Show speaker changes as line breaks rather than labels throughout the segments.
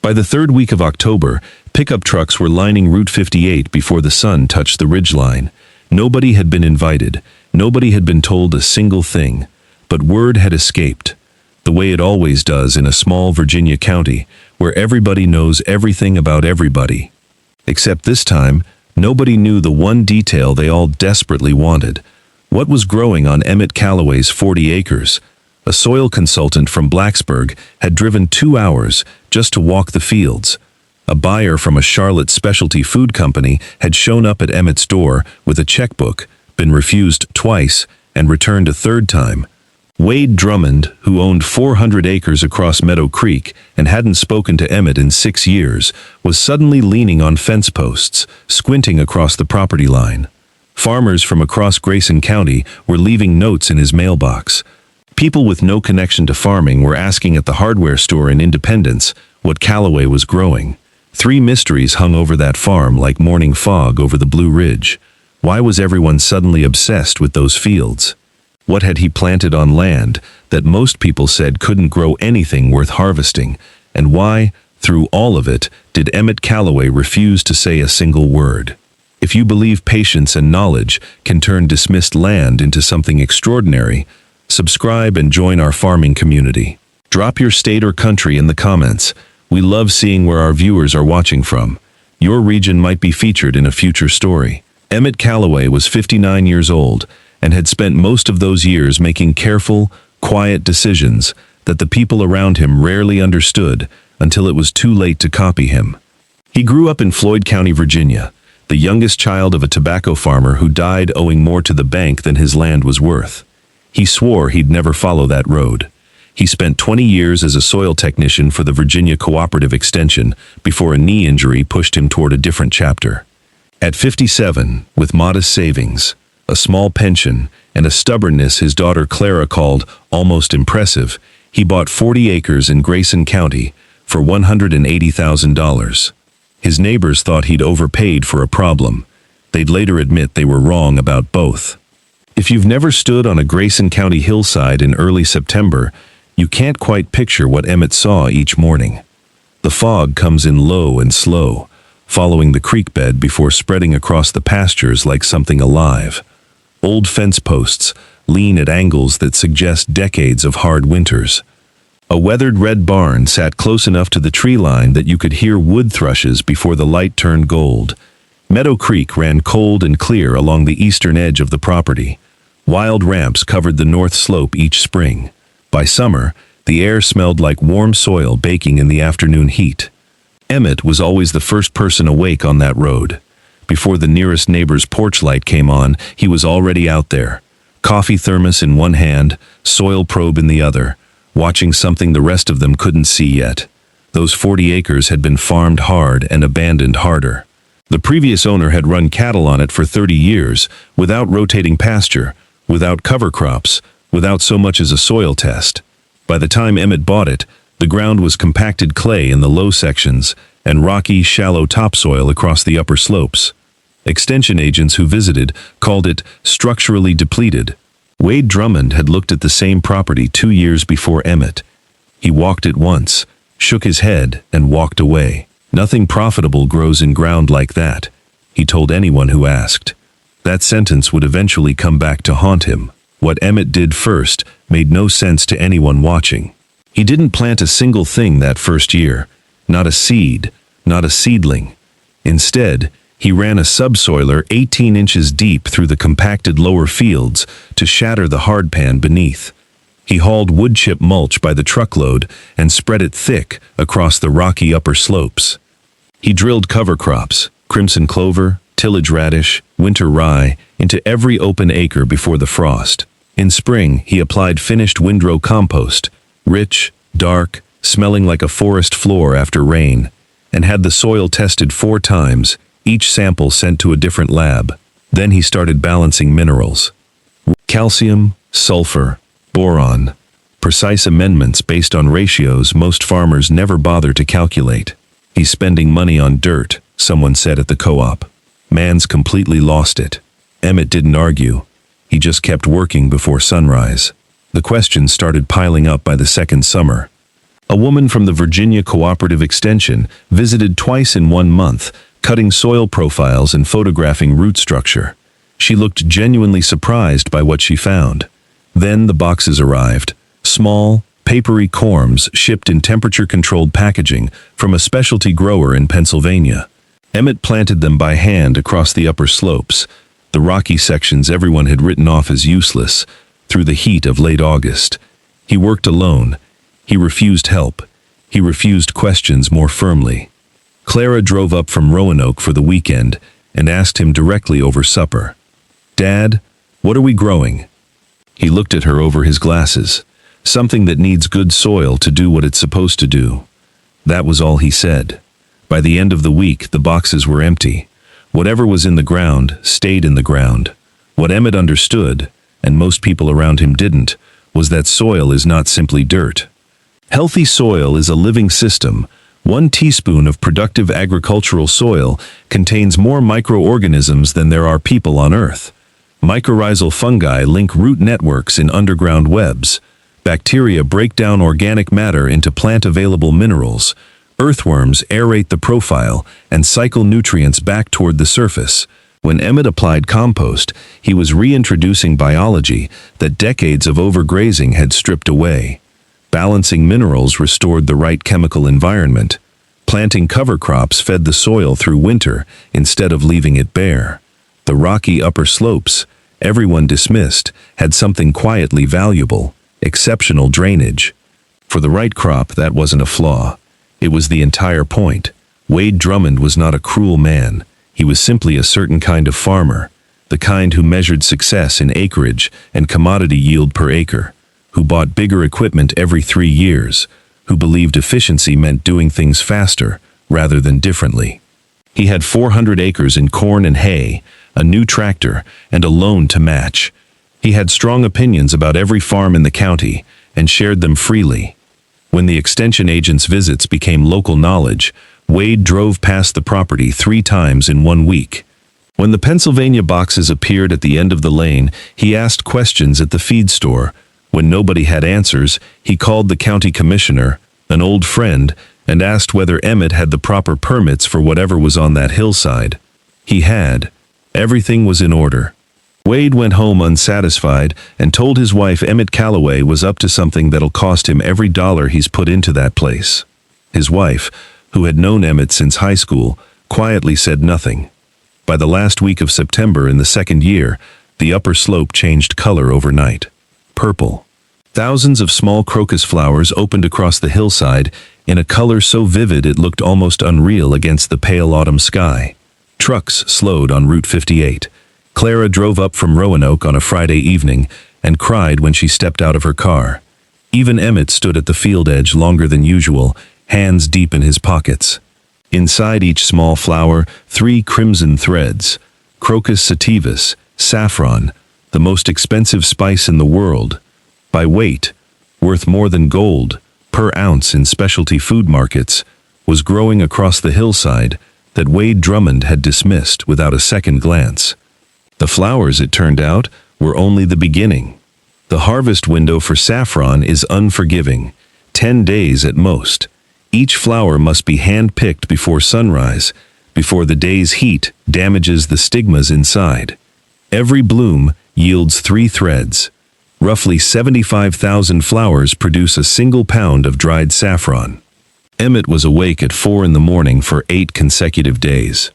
By the third week of October, pickup trucks were lining Route 58 before the sun touched the ridgeline. Nobody had been invited. Nobody had been told a single thing. But word had escaped, the way it always does in a small Virginia county, where everybody knows everything about everybody. Except this time, nobody knew the one detail they all desperately wanted. What was growing on Emmett Callaway's 40 acres? A soil consultant from Blacksburg had driven 2 hours just to walk the fields. A buyer from a Charlotte specialty food company had shown up at Emmett's door with a checkbook, been refused twice, and returned a third time. Wade Drummond, who owned 400 acres across Meadow Creek and hadn't spoken to Emmett in 6 years, was suddenly leaning on fence posts, squinting across the property line. Farmers from across Grayson County were leaving notes in his mailbox. People with no connection to farming were asking at the hardware store in Independence what Callaway was growing. 3 mysteries hung over that farm like morning fog over the Blue Ridge. Why was everyone suddenly obsessed with those fields? What had he planted on land that most people said couldn't grow anything worth harvesting? And why, through all of it, did Emmett Callaway refuse to say a single word? If you believe patience and knowledge can turn dismissed land into something extraordinary, subscribe and join our farming community. Drop your state or country in the comments. We love seeing where our viewers are watching from. Your region might be featured in a future story. Emmett Callaway was 59 years old and had spent most of those years making careful, quiet decisions that the people around him rarely understood until it was too late to copy him. He grew up in Floyd County, Virginia, the youngest child of a tobacco farmer who died owing more to the bank than his land was worth. He swore he'd never follow that road. He spent 20 years as a soil technician for the Virginia Cooperative Extension before a knee injury pushed him toward a different chapter. At 57, with modest savings, a small pension, and a stubbornness his daughter Clara called almost impressive, he bought 40 acres in Grayson County for $180,000. His neighbors thought he'd overpaid for a problem. They'd later admit they were wrong about both. If you've never stood on a Grayson County hillside in early September, you can't quite picture what Emmett saw each morning. The fog comes in low and slow, following the creek bed before spreading across the pastures like something alive. Old fence posts lean at angles that suggest decades of hard winters. A weathered red barn sat close enough to the tree line that you could hear wood thrushes before the light turned gold. Meadow Creek ran cold and clear along the eastern edge of the property. Wild ramps covered the north slope each spring. By summer, the air smelled like warm soil baking in the afternoon heat. Emmett was always the first person awake on that road. Before the nearest neighbor's porch light came on, he was already out there, coffee thermos in one hand, soil probe in the other, watching something the rest of them couldn't see yet. Those 40 acres had been farmed hard and abandoned harder. The previous owner had run cattle on it for 30 years, without rotating pasture, without cover crops, without so much as a soil test. By the time Emmett bought it, the ground was compacted clay in the low sections and rocky, shallow topsoil across the upper slopes. Extension agents who visited called it structurally depleted. Wade Drummond had looked at the same property 2 years before Emmett. He walked it once, shook his head, and walked away. Nothing profitable grows in ground like that, he told anyone who asked. That sentence would eventually come back to haunt him. What Emmett did first made no sense to anyone watching. He didn't plant a single thing that first year, not a seed, not a seedling. Instead, he ran a subsoiler 18 inches deep through the compacted lower fields to shatter the hardpan beneath. He hauled wood chip mulch by the truckload and spread it thick across the rocky upper slopes. He drilled cover crops, crimson clover, tillage radish, winter rye, into every open acre before the frost. In spring, he applied finished windrow compost, rich, dark, smelling like a forest floor after rain, and had the soil tested 4 times, each sample sent to a different lab. Then he started balancing minerals. Calcium, sulfur, boron. Precise amendments based on ratios most farmers never bother to calculate. He's spending money on dirt, someone said at the co-op. Man's completely lost it. Emmett didn't argue. He just kept working before sunrise. The questions started piling up by the second summer. A woman from the Virginia Cooperative Extension visited twice in 1 month, cutting soil profiles and photographing root structure. She looked genuinely surprised by what she found. Then the boxes arrived. Small, papery corms shipped in temperature-controlled packaging from a specialty grower in Pennsylvania. Emmett planted them by hand across the upper slopes, the rocky sections everyone had written off as useless, through the heat of late August. He worked alone. He refused help. He refused questions more firmly. Clara drove up from Roanoke for the weekend and asked him directly over supper, "Dad, what are we growing?" He looked at her over his glasses. "Something that needs good soil to do what it's supposed to do." That was all he said. By the end of the week, the boxes were empty. Whatever was in the ground stayed in the ground. What Emmett understood, and most people around him didn't, was that soil is not simply dirt. Healthy soil is a living system. 1 teaspoon of productive agricultural soil contains more microorganisms than there are people on Earth. Mycorrhizal fungi link root networks in underground webs. Bacteria break down organic matter into plant-available minerals. Earthworms aerate the profile and cycle nutrients back toward the surface. When Emmett applied compost, he was reintroducing biology that decades of overgrazing had stripped away. Balancing minerals restored the right chemical environment. Planting cover crops fed the soil through winter instead of leaving it bare. The rocky upper slopes, everyone dismissed, had something quietly valuable: exceptional drainage. For the right crop, that wasn't a flaw. It was the entire point. Wade Drummond was not a cruel man. He was simply a certain kind of farmer, the kind who measured success in acreage and commodity yield per acre, who bought bigger equipment every 3 years, who believed efficiency meant doing things faster rather than differently. He had 400 acres in corn and hay, a new tractor, and a loan to match. He had strong opinions about every farm in the county and shared them freely. When the extension agent's visits became local knowledge, Wade drove past the property 3 times in 1 week. When the Pennsylvania boxes appeared at the end of the lane, he asked questions at the feed store. When nobody had answers, he called the county commissioner, an old friend, and asked whether Emmett had the proper permits for whatever was on that hillside. He had. Everything was in order. Wade went home unsatisfied and told his wife Emmett Callaway was up to something that'll cost him every dollar he's put into that place. His wife, who had known Emmett since high school, quietly said nothing. By the last week of September in the 2nd year, the upper slope changed color overnight. Purple. Thousands of small crocus flowers opened across the hillside in a color so vivid it looked almost unreal against the pale autumn sky. Trucks slowed on Route 58. Clara drove up from Roanoke on a Friday evening and cried when she stepped out of her car. Even Emmett stood at the field edge longer than usual, hands deep in his pockets. Inside each small flower, 3 crimson threads: Crocus sativus, saffron, the most expensive spice in the world. By weight, worth more than gold per ounce in specialty food markets, was growing across the hillside that Wade Drummond had dismissed without a second glance. The flowers, it turned out, were only the beginning. The harvest window for saffron is unforgiving, 10 days at most. Each flower must be hand-picked before sunrise, before the day's heat damages the stigmas inside. Every bloom yields 3 threads. Roughly 75,000 flowers produce a single pound of dried saffron. Emmett was awake at 4 in the morning for 8 consecutive days.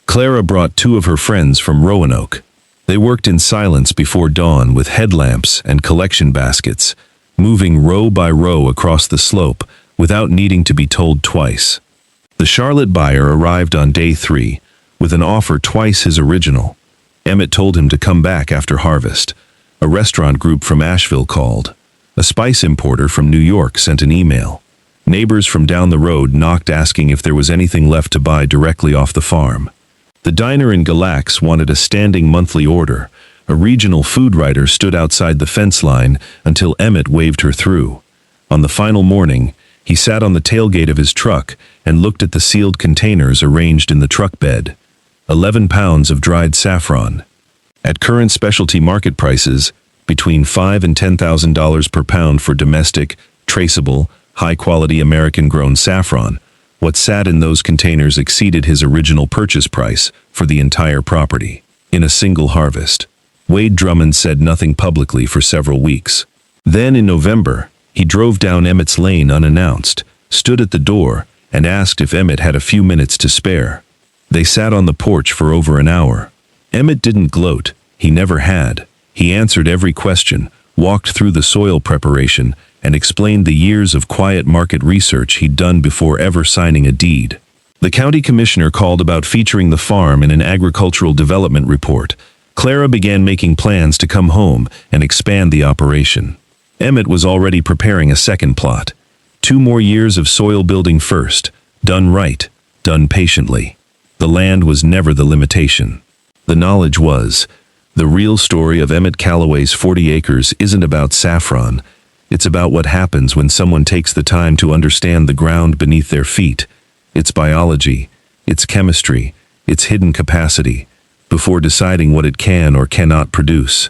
Clara brought 2 of her friends from Roanoke. They worked in silence before dawn with headlamps and collection baskets, moving row by row across the slope without needing to be told twice. The Charlotte buyer arrived on day 3 with an offer twice his original. Emmett told him to come back after harvest. A restaurant group from Asheville called. A spice importer from New York sent an email. Neighbors from down the road knocked asking if there was anything left to buy directly off the farm. The diner in Galax wanted a standing monthly order. A regional food writer stood outside the fence line until Emmett waved her through. On the final morning, he sat on the tailgate of his truck and looked at the sealed containers arranged in the truck bed. 11 pounds of dried saffron. At current specialty market prices, between $5,000 and $10,000 per pound for domestic, traceable, high-quality American-grown saffron. What sat in those containers exceeded his original purchase price for the entire property, in a single harvest. Wade Drummond said nothing publicly for several weeks. Then in November, he drove down Emmett's lane unannounced, stood at the door, and asked if Emmett had a few minutes to spare. They sat on the porch for over an hour. Emmett didn't gloat. He never had. He answered every question, walked through the soil preparation, and explained the years of quiet market research he'd done before ever signing a deed. The county commissioner called about featuring the farm in an agricultural development report. Clara began making plans to come home and expand the operation. Emmett was already preparing a second plot. 2 more years of soil building first, done right, done patiently. The land was never the limitation. The knowledge was. The real story of Emmett Callaway's 40 acres isn't about saffron. It's about what happens when someone takes the time to understand the ground beneath their feet, its biology, its chemistry, its hidden capacity, before deciding what it can or cannot produce.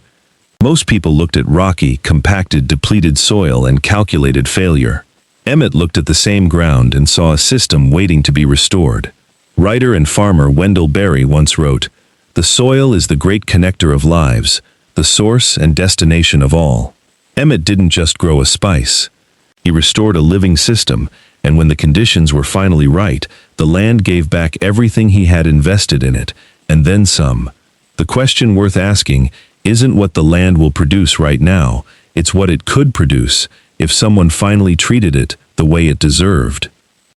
Most people looked at rocky, compacted, depleted soil and calculated failure. Emmett looked at the same ground and saw a system waiting to be restored. Writer and farmer Wendell Berry once wrote, "The soil is the great connector of lives, the source and destination of all." Emmett didn't just grow a spice. He restored a living system, and when the conditions were finally right, the land gave back everything he had invested in it, and then some. The question worth asking isn't what the land will produce right now, it's what it could produce if someone finally treated it the way it deserved.